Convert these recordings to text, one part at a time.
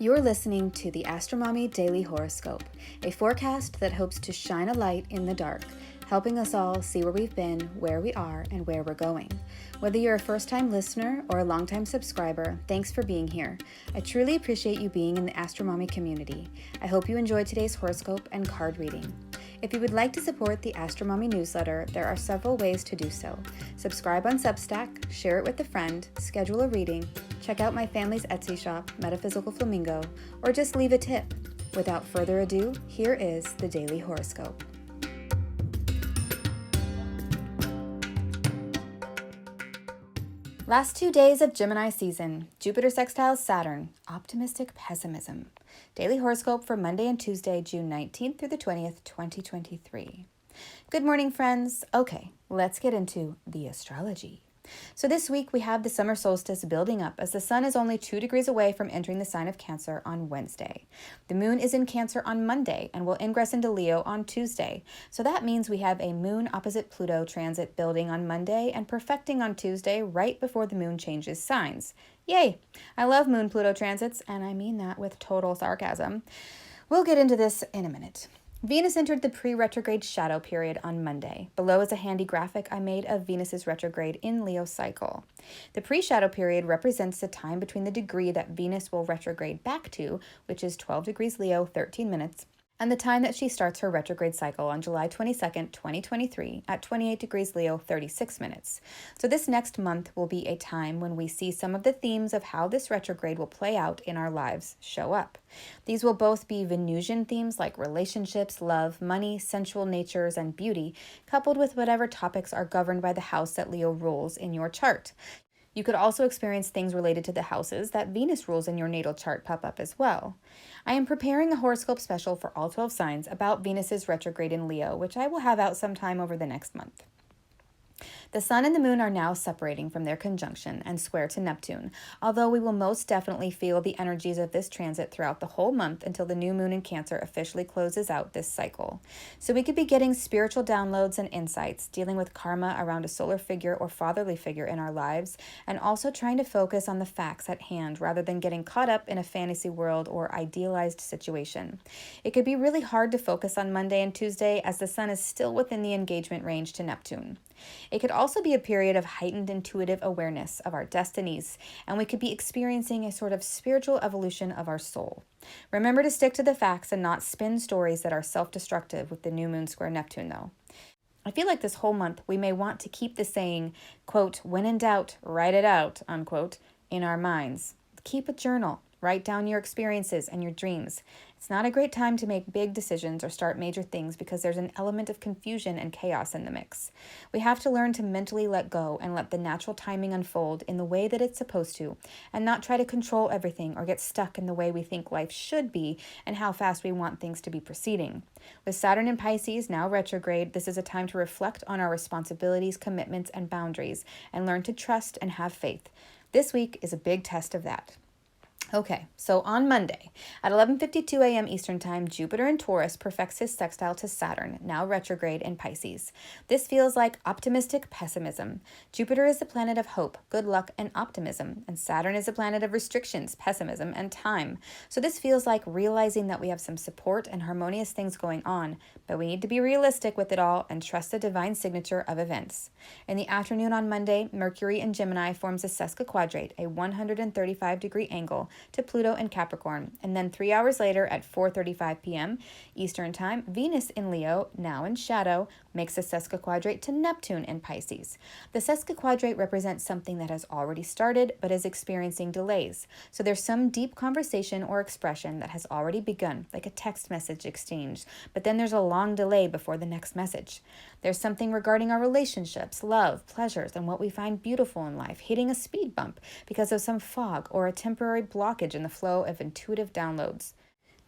You're listening to the Astromommy Daily Horoscope, a forecast that hopes to shine a light in the dark, helping us all see where we've been, where we are, and where we're going. Whether you're a first-time listener or a long-time subscriber, thanks for being here. I truly appreciate you being in the Astromommy community. I hope you enjoyed today's horoscope and card reading. If you would like to support the Astromommy newsletter, there are several ways to do so. Subscribe on Substack, share it with a friend, schedule a reading, check out my family's Etsy shop, Metaphysical Flamingo, or just leave a tip. Without further ado, here is the Daily Horoscope. Last 2 days of Gemini season, Jupiter sextiles Saturn, optimistic pessimism. Daily horoscope for Monday and Tuesday, June 19th through the 20th, 2023. Good morning, friends. Okay, let's get into the astrology. So this week we have the summer solstice building up as the sun is only 2 degrees away from entering the sign of Cancer on Wednesday. The moon is in Cancer on Monday and will ingress into Leo on Tuesday. So that means we have a moon opposite Pluto transit building on Monday and perfecting on Tuesday right before the moon changes signs. Yay! I love moon-Pluto transits, and I mean that with total sarcasm. We'll get into this in a minute. Venus entered the pre-retrograde shadow period on Monday. Below is a handy graphic I made of Venus's retrograde in Leo cycle. The pre-shadow period represents the time between the degree that Venus will retrograde back to, which is 12 degrees Leo, 13 minutes, and the time that she starts her retrograde cycle on July 22nd, 2023 at 28 degrees Leo, 36 minutes. So this next month will be a time when we see some of the themes of how this retrograde will play out in our lives show up. These will both be Venusian themes like relationships, love, money, sensual natures, and beauty, coupled with whatever topics are governed by the house that Leo rules in your chart. You could also experience things related to the houses that Venus rules in your natal chart pop up as well. I am preparing a horoscope special for all 12 signs about Venus's retrograde in Leo, which I will have out sometime over the next month. The sun and the moon are now separating from their conjunction and square to Neptune, although we will most definitely feel the energies of this transit throughout the whole month until the new moon in Cancer officially closes out this cycle. So we could be getting spiritual downloads and insights, dealing with karma around a solar figure or fatherly figure in our lives, and also trying to focus on the facts at hand rather than getting caught up in a fantasy world or idealized situation. It could be really hard to focus on Monday and Tuesday as the sun is still within the engagement range to Neptune. It could also be a period of heightened intuitive awareness of our destinies, and we could be experiencing a sort of spiritual evolution of our soul. Remember to stick to the facts and not spin stories that are self-destructive with the new moon square Neptune, though. I feel like this whole month we may want to keep the saying, quote, when in doubt, write it out, unquote, in our minds. Keep a journal. Write down your experiences and your dreams. It's not a great time to make big decisions or start major things because there's an element of confusion and chaos in the mix. We have to learn to mentally let go and let the natural timing unfold in the way that it's supposed to, and not try to control everything or get stuck in the way we think life should be and how fast we want things to be proceeding. With Saturn in Pisces now retrograde, this is a time to reflect on our responsibilities, commitments, and boundaries, and learn to trust and have faith. This week is a big test of that. Okay, so on Monday, at 11:52 a.m. Eastern Time, Jupiter in Taurus perfects his sextile to Saturn, now retrograde in Pisces. This feels like optimistic pessimism. Jupiter is the planet of hope, good luck, and optimism, and Saturn is the planet of restrictions, pessimism, and time. So this feels like realizing that we have some support and harmonious things going on, but we need to be realistic with it all and trust the divine signature of events. In the afternoon on Monday, Mercury in Gemini forms a sesquiquadrate, a 135-degree angle, to Pluto in Capricorn, and then 3 hours later at 4:35 p.m. Eastern Time, Venus in Leo, now in shadow, makes a sesquiquadrate to Neptune in Pisces. The sesquiquadrate represents something that has already started but is experiencing delays. So there's some deep conversation or expression that has already begun, like a text message exchange, but then there's a long delay before the next message. There's something regarding our relationships, love, pleasures, and what we find beautiful in life hitting a speed bump because of some fog or a temporary blockage in the flow of intuitive downloads.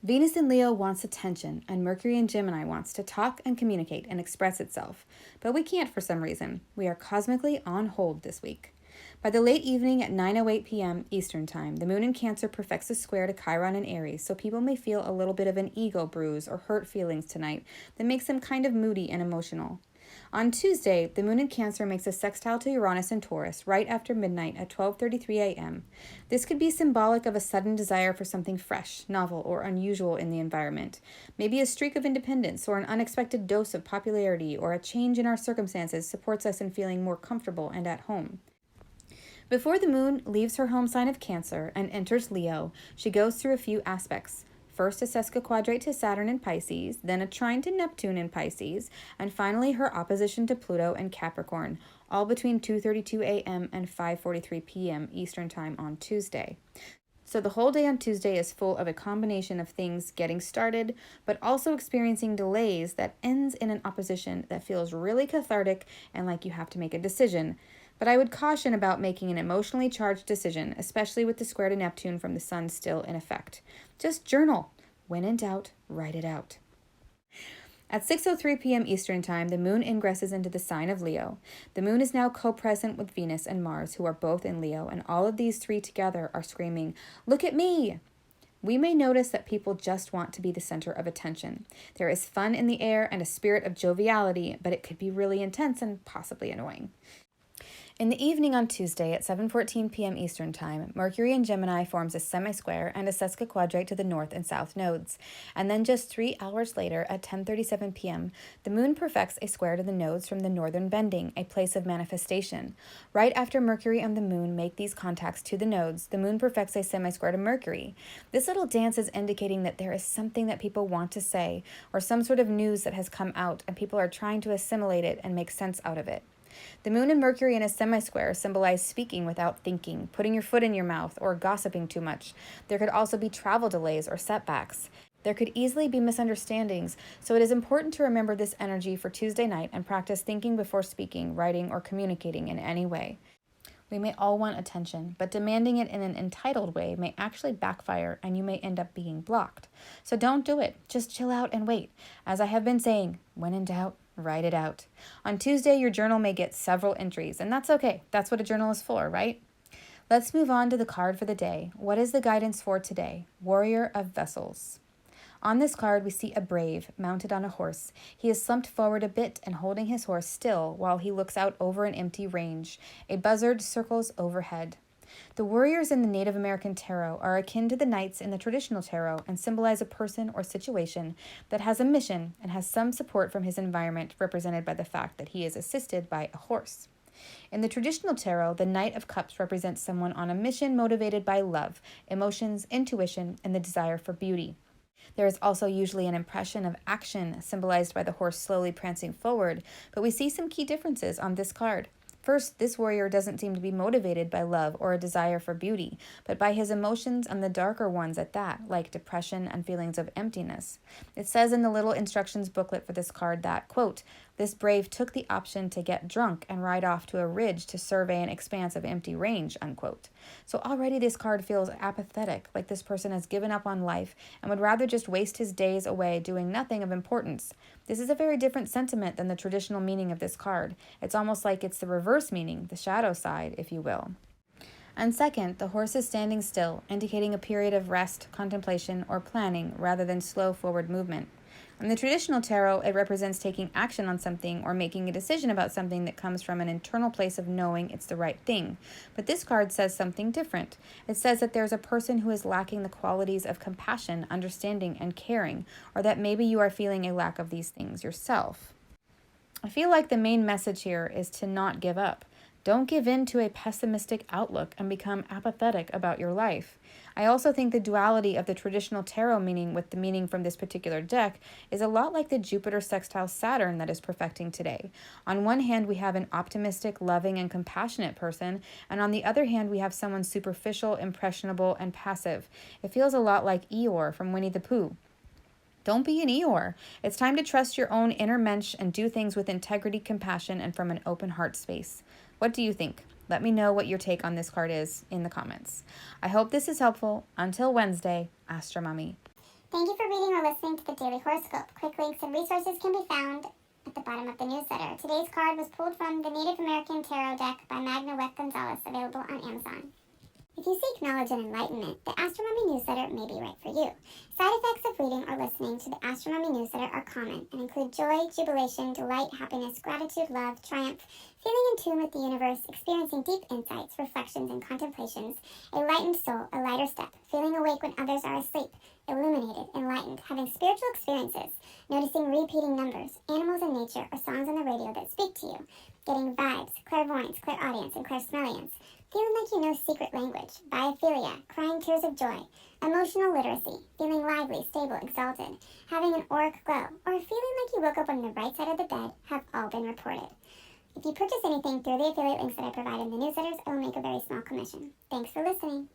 Venus in Leo wants attention, and Mercury in Gemini wants to talk and communicate and express itself. But we can't for some reason. We are cosmically on hold this week. By the late evening at 9:08 p.m. Eastern Time, the moon in Cancer perfects a square to Chiron in Aries, so people may feel a little bit of an ego bruise or hurt feelings tonight that makes them kind of moody and emotional. On Tuesday, the moon in Cancer makes a sextile to Uranus and Taurus right after midnight at 12:33 a.m. This could be symbolic of a sudden desire for something fresh, novel, or unusual in the environment. Maybe a streak of independence or an unexpected dose of popularity or a change in our circumstances supports us in feeling more comfortable and at home. Before the moon leaves her home sign of Cancer and enters Leo, she goes through a few aspects. First, a sesquiquadrate to Saturn in Pisces, then a trine to Neptune in Pisces, and finally her opposition to Pluto and Capricorn, all between 2:32 a.m. and 5:43 p.m. Eastern Time on Tuesday. So the whole day on Tuesday is full of a combination of things getting started, but also experiencing delays that ends in an opposition that feels really cathartic and like you have to make a decision. But I would caution about making an emotionally charged decision, especially with the square to Neptune from the Sun still in effect. Just journal. When in doubt, write it out. At 6:03 p.m. Eastern Time, the moon ingresses into the sign of Leo. The moon is now co-present with Venus and Mars, who are both in Leo, and all of these three together are screaming, "Look at me!" We may notice that people just want to be the center of attention. There is fun in the air and a spirit of joviality, but it could be really intense and possibly annoying. In the evening on Tuesday at 7:14 p.m. Eastern Time, Mercury in Gemini forms a semi-square and a sesquiquadrate to the north and south nodes. And then just 3 hours later at 10:37 p.m., the moon perfects a square to the nodes from the northern bending, a place of manifestation. Right after Mercury and the moon make these contacts to the nodes, the moon perfects a semi-square to Mercury. This little dance is indicating that there is something that people want to say, or some sort of news that has come out, and people are trying to assimilate it and make sense out of it. The moon and Mercury in a semi-square symbolize speaking without thinking, putting your foot in your mouth, or gossiping too much. There could also be travel delays or setbacks. There could easily be misunderstandings, so it is important to remember this energy for Tuesday night and practice thinking before speaking, writing, or communicating in any way. We may all want attention, but demanding it in an entitled way may actually backfire and you may end up being blocked. So don't do it. Just chill out and wait. As I have been saying, when in doubt, write it out. On Tuesday, your journal may get several entries, and that's okay. That's what a journal is for, right? Let's move on to the card for the day. What is the guidance for today? Warrior of Vessels. On this card, we see a brave mounted on a horse. He is slumped forward a bit and holding his horse still while he looks out over an empty range. A buzzard circles overhead. The warriors in the Native American tarot are akin to the knights in the traditional tarot and symbolize a person or situation that has a mission and has some support from his environment, represented by the fact that he is assisted by a horse. In the traditional tarot, the Knight of Cups represents someone on a mission motivated by love, emotions, intuition, and the desire for beauty. There is also usually an impression of action, symbolized by the horse slowly prancing forward, but we see some key differences on this card. First, this warrior doesn't seem to be motivated by love or a desire for beauty, but by his emotions and the darker ones at that, like depression and feelings of emptiness. It says in the little instructions booklet for this card that, quote, "This brave took the option to get drunk and ride off to a ridge to survey an expanse of empty range," unquote. So already this card feels apathetic, like this person has given up on life and would rather just waste his days away doing nothing of importance. This is a very different sentiment than the traditional meaning of this card. It's almost like it's the reverse meaning, the shadow side, if you will. And second, the horse is standing still, indicating a period of rest, contemplation, or planning rather than slow forward movement. In the traditional tarot, it represents taking action on something or making a decision about something that comes from an internal place of knowing it's the right thing. But this card says something different. It says that there's a person who is lacking the qualities of compassion, understanding, and caring, or that maybe you are feeling a lack of these things yourself. I feel like the main message here is to not give up. Don't give in to a pessimistic outlook and become apathetic about your life. I also think the duality of the traditional tarot meaning with the meaning from this particular deck is a lot like the Jupiter sextile Saturn that is perfecting today. On one hand, we have an optimistic, loving, and compassionate person, and on the other hand, we have someone superficial, impressionable, and passive. It feels a lot like Eeyore from Winnie the Pooh. Don't be an Eeyore. It's time to trust your own inner mensch and do things with integrity, compassion, and from an open heart space. What do you think? Let me know what your take on this card is in the comments. I hope this is helpful. Until Wednesday, Astro Mommy. Thank you for reading or listening to the Daily Horoscope. Quick links and resources can be found at the bottom of the newsletter. Today's card was pulled from the Native American Tarot deck by Magna Weth Gonzalez, available on Amazon. If you seek knowledge and enlightenment, the Astronomy newsletter may be right for you. Side effects of reading or listening to the Astronomy newsletter are common and include joy, jubilation, delight, happiness, gratitude, love, triumph, feeling in tune with the universe, experiencing deep insights, reflections, and contemplations, a lightened soul, a lighter step, feeling awake when others are asleep, illuminated, enlightened, having spiritual experiences, noticing repeating numbers, animals in nature, or songs on the radio that speak to you, getting vibes, clairvoyance, clairaudience, and clairsmelliance, feeling like you know secret language, biophilia, crying tears of joy, emotional literacy, feeling lively, stable, exalted, having an auric glow, or feeling like you woke up on the right side of the bed have all been reported. If you purchase anything through the affiliate links that I provide in the newsletters, I will make a very small commission. Thanks for listening.